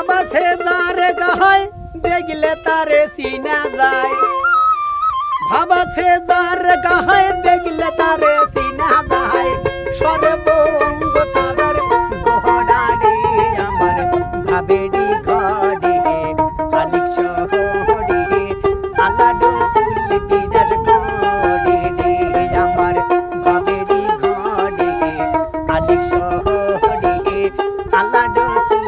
ভাবা সে যার গায় দেখলে তারে চিনা যায় ভাবা সে যার গায় দেখলে তারে চিনা যায় সর্বঙ্গ তাদের গোড়ারে আমার ভাবেরি ঘরে আলিক শহরে আল্লাহ রসুল পীরের ঘরে রে আমার ভাবেরি ঘরে আলিক শহরে আল্লাহ রসুল